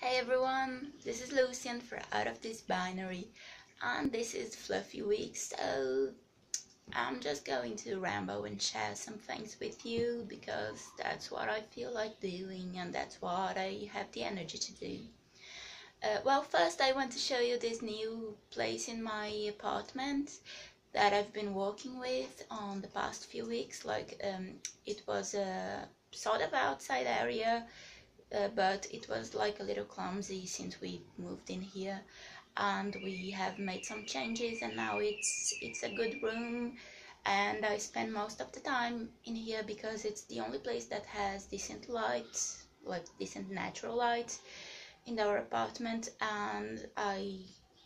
Hey everyone, this is Lucien for Out of This Binary, and this is Fluffy Week, so I'm just going to ramble and share some things with you because that's what I feel like doing and that's what I have the energy to do. Well, first I want to show you this new place in my apartment that I've been working with on the past few weeks. It was a sort of outside area, but it was like a little clumsy since we moved in here, and we have made some changes, and now it's a good room, and I spend most of the time in here because it's the only place that has decent light, like decent natural light in our apartment, and I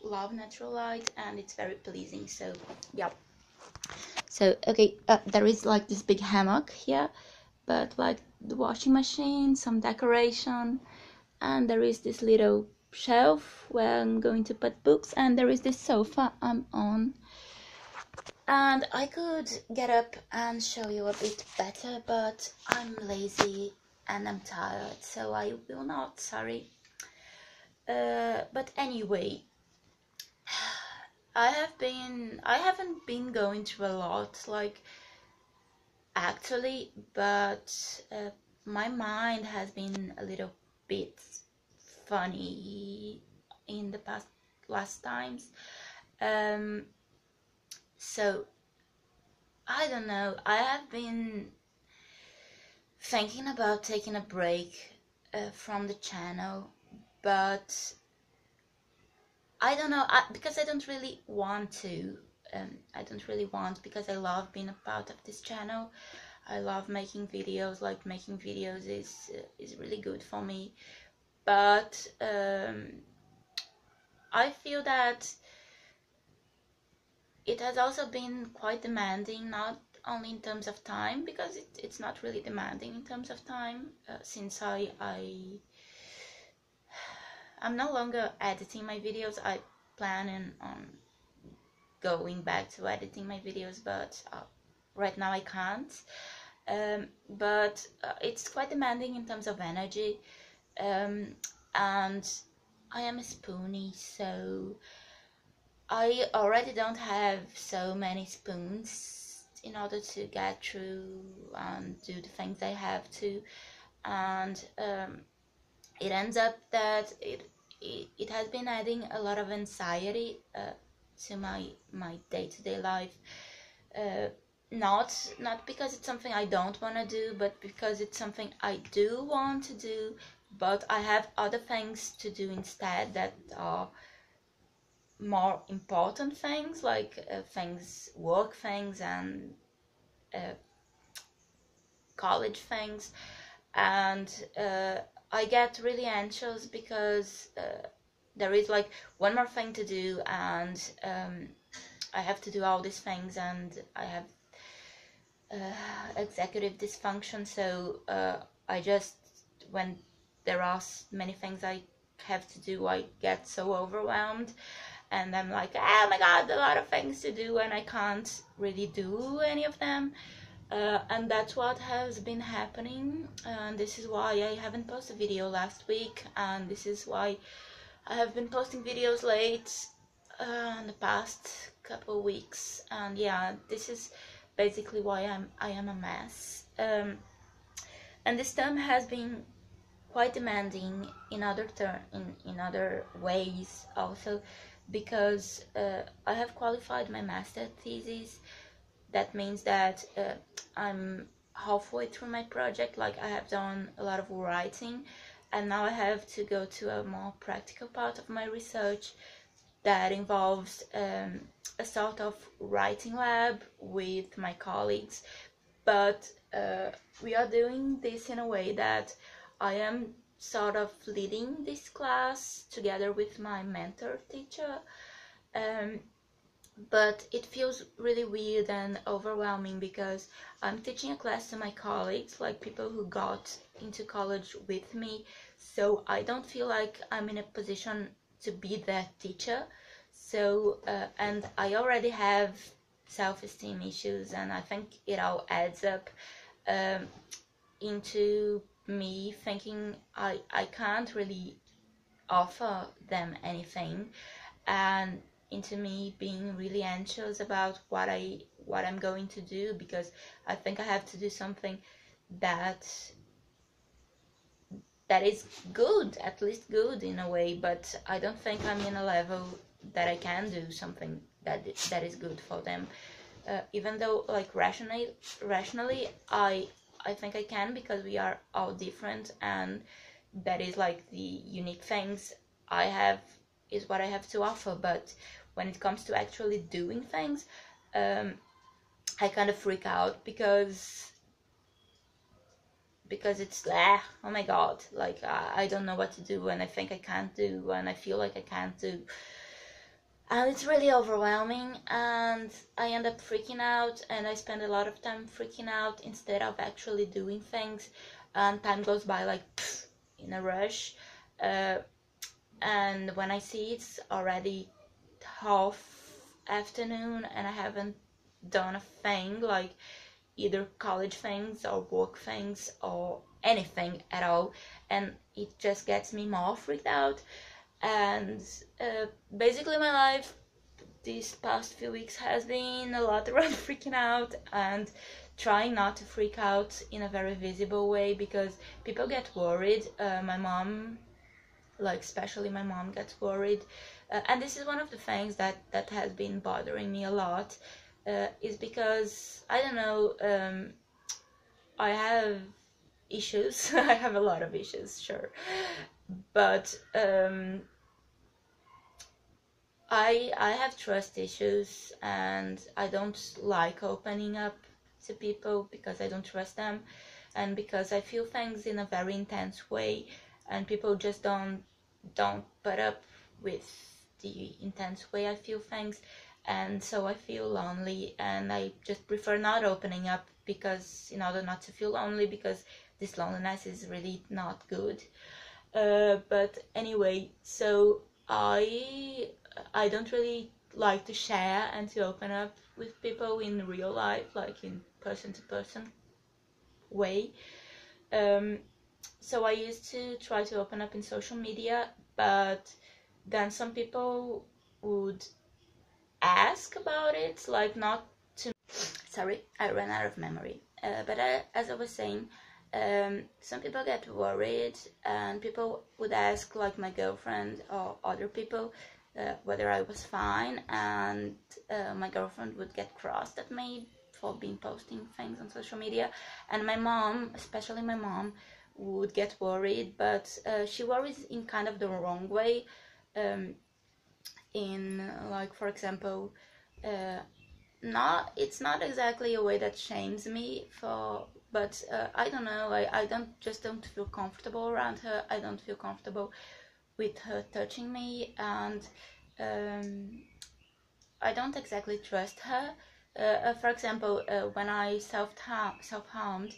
love natural light and it's very pleasing. So yeah, so okay, there is like this big hammock here, but like the washing machine, some decoration, and there is this little shelf where I'm going to put books, and there is this sofa I'm on. And I could get up and show you a bit better, but I'm lazy and I'm tired, so I will not, sorry. But anyway, I haven't been going through a lot, like, actually, but my mind has been a little bit funny in the last times. So I don't know, I have been thinking about taking a break from the channel, but I don't know, because I don't really want to. I don't really want, because I love being a part of this channel. I love making videos. Like, making videos is really good for me, but I feel that it has also been quite demanding, not only in terms of time, because it's not really demanding in terms of time, since I'm no longer editing my videos. I plan on going back to editing my videos, but right now I can't. But it's quite demanding in terms of energy, and I am a spoonie, so I already don't have so many spoons in order to get through and do the things I have to, and it ends up that it has been adding a lot of anxiety to my day-to-day life. Not because it's something I don't want to do, but because it's something I do want to do, but I have other things to do instead that are more important things, like work things and college things, and I get really anxious because there is like one more thing to do, and I have to do all these things, and I have executive dysfunction, so I just, when there are many things I have to do, I get so overwhelmed, and I'm like, oh my god, a lot of things to do, and I can't really do any of them. And that's what has been happening, and this is why I haven't posted a video last week, and this is why I have been posting videos late in the past couple of weeks. And yeah, this is basically why I am a mess. And this term has been quite demanding in in other ways also, because I have qualified my master thesis. That means that I'm halfway through my project. Like, I have done a lot of writing, and now I have to go to a more practical part of my research that involves a sort of writing lab with my colleagues, but we are doing this in a way that I am sort of leading this class together with my mentor teacher, but it feels really weird and overwhelming because I'm teaching a class to my colleagues, like people who got into college with me, so I don't feel like I'm in a position to be their teacher. So and I already have self-esteem issues, and I think it all adds up into me thinking I can't really offer them anything, and into me being really anxious about what I'm going to do, because I think I have to do something that is good, at least good in a way, but I don't think I'm in a level that I can do something that is good for them. Even though, like, rationally, I think I can, because we are all different, and that is like the unique things I have is what I have to offer. But when it comes to actually doing things, I kind of freak out, because it's oh my god, like I don't know what to do, and I think I can't do, and I feel like I can't do, and it's really overwhelming, and I end up freaking out, and I spend a lot of time freaking out instead of actually doing things, and time goes by like in a rush, and when I see it's already half afternoon and I haven't done a thing, like either college things or work things or anything at all, and it just gets me more freaked out. And basically my life these past few weeks has been a lot around freaking out, and trying not to freak out in a very visible way, because people get worried. My mom, like especially my mom, gets worried, and this is one of the things that has been bothering me a lot, is because I don't know, I have issues. I have a lot of issues, sure, but I have trust issues, and I don't like opening up to people because I don't trust them, and because I feel things in a very intense way, and people just don't put up with the intense way I feel things, and so I feel lonely, and I just prefer not opening up, because in order not to feel lonely, because this loneliness is really not good. But anyway, so I don't really like to share and to open up with people in real life, like in person to person way. So I used to try to open up in social media, but then some people would ask about it, like not to. Sorry, I ran out of memory. But as I was saying, some people get worried, and people would ask, like my girlfriend or other people, whether I was fine, and my girlfriend would get crossed at me for being posting things on social media, and my mom, especially my mom, would get worried, but she worries in kind of the wrong way, in like, for example, it's not exactly a way that shames me for, but I don't know, I don't feel comfortable around her. I don't feel comfortable with her touching me, and I don't exactly trust her. For example, when I self-harmed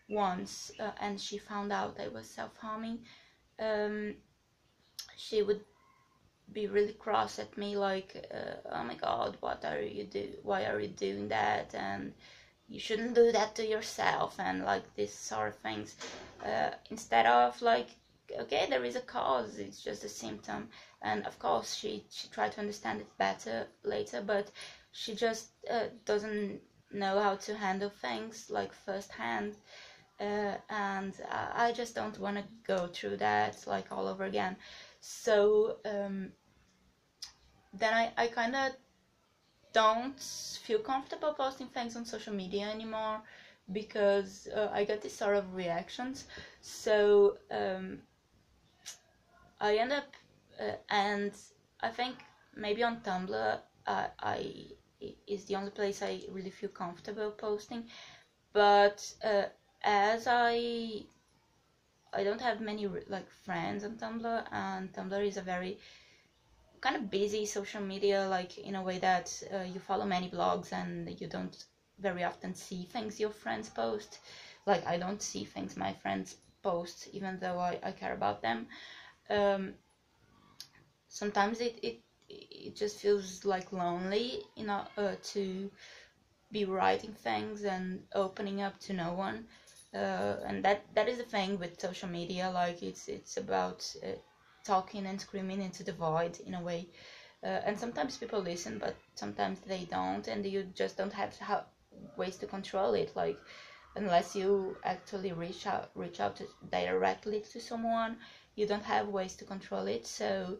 once, and she found out I was self-harming, she would be really cross at me, like, oh my god, why are you doing that, and you shouldn't do that to yourself, and like this sort of things, instead of like, okay, there is a cause, it's just a symptom. And of course she tried to understand it better later, but she just doesn't know how to handle things like firsthand, and I just don't want to go through that like all over again. So then I kind of don't feel comfortable posting things on social media anymore, because I get these sort of reactions. So I end up, and I think maybe on Tumblr, I is the only place I really feel comfortable posting. But as I don't have many like friends on Tumblr, and Tumblr is a very kind of busy social media, like in a way that you follow many blogs and you don't very often see things your friends post. Like, I don't see things my friends post, even though I care about them. Sometimes it just feels like lonely, you know, to be writing things and opening up to no one. And that is the thing with social media, like it's about talking and screaming into the void in a way. And sometimes people listen, but sometimes they don't, and you just don't have ways to control it. Like, unless you actually reach out directly to someone, you don't have ways to control it. So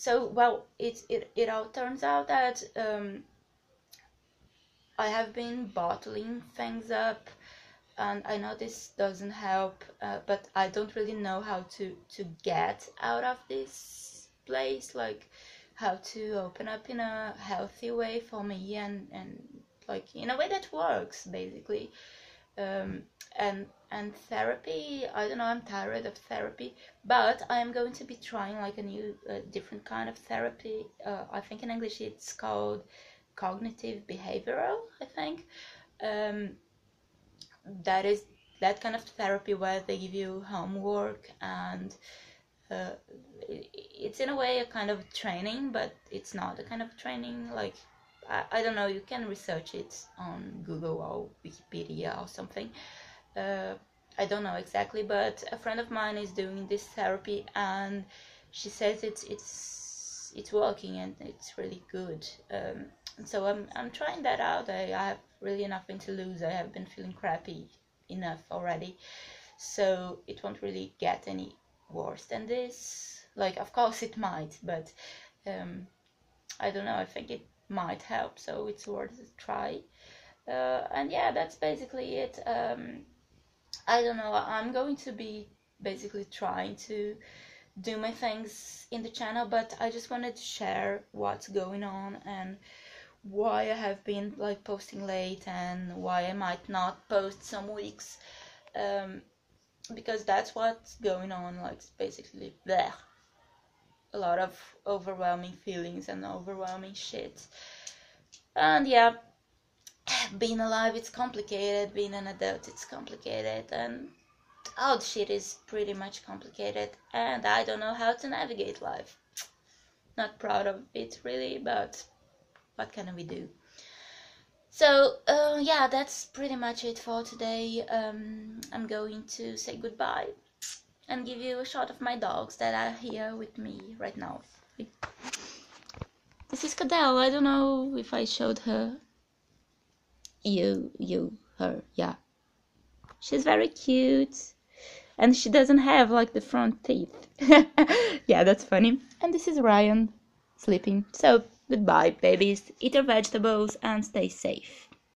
well, it all turns out that I have been bottling things up, and I know this doesn't help, but I don't really know how to get out of this place, like how to open up in a healthy way for me, and like in a way that works, basically. And therapy, I don't know, I'm tired of therapy, but I'm going to be trying like a new different kind of therapy. I think in English it's called cognitive behavioral, I think. That is that kind of therapy where they give you homework, and it's in a way a kind of training, but it's not a kind of training. Like, I don't know, you can research it on Google or Wikipedia or something. I don't know exactly, but a friend of mine is doing this therapy, and she says it's working and it's really good. And so I'm trying that out. I have really nothing to lose. I have been feeling crappy enough already, so it won't really get any worse than this. Like, of course it might, but I don't know, I think it might help, so it's worth a try. And yeah, that's basically it. I don't know, I'm going to be basically trying to do my things in the channel, but I just wanted to share what's going on and why I have been like posting late and why I might not post some weeks, because that's what's going on. Like, basically bleh, a lot of overwhelming feelings and overwhelming shit. And yeah, being alive, it's complicated. Being an adult, it's complicated, and all the shit is pretty much complicated, and I don't know how to navigate life. Not proud of it really, but what can we do? So yeah, that's pretty much it for today. I'm going to say goodbye and give you a shot of my dogs that are here with me right now. This is Cadell. I don't know if I showed her. Her, yeah. She's very cute. And she doesn't have like the front teeth. Yeah, that's funny. And this is Ryan sleeping. So goodbye, babies. Eat your vegetables and stay safe.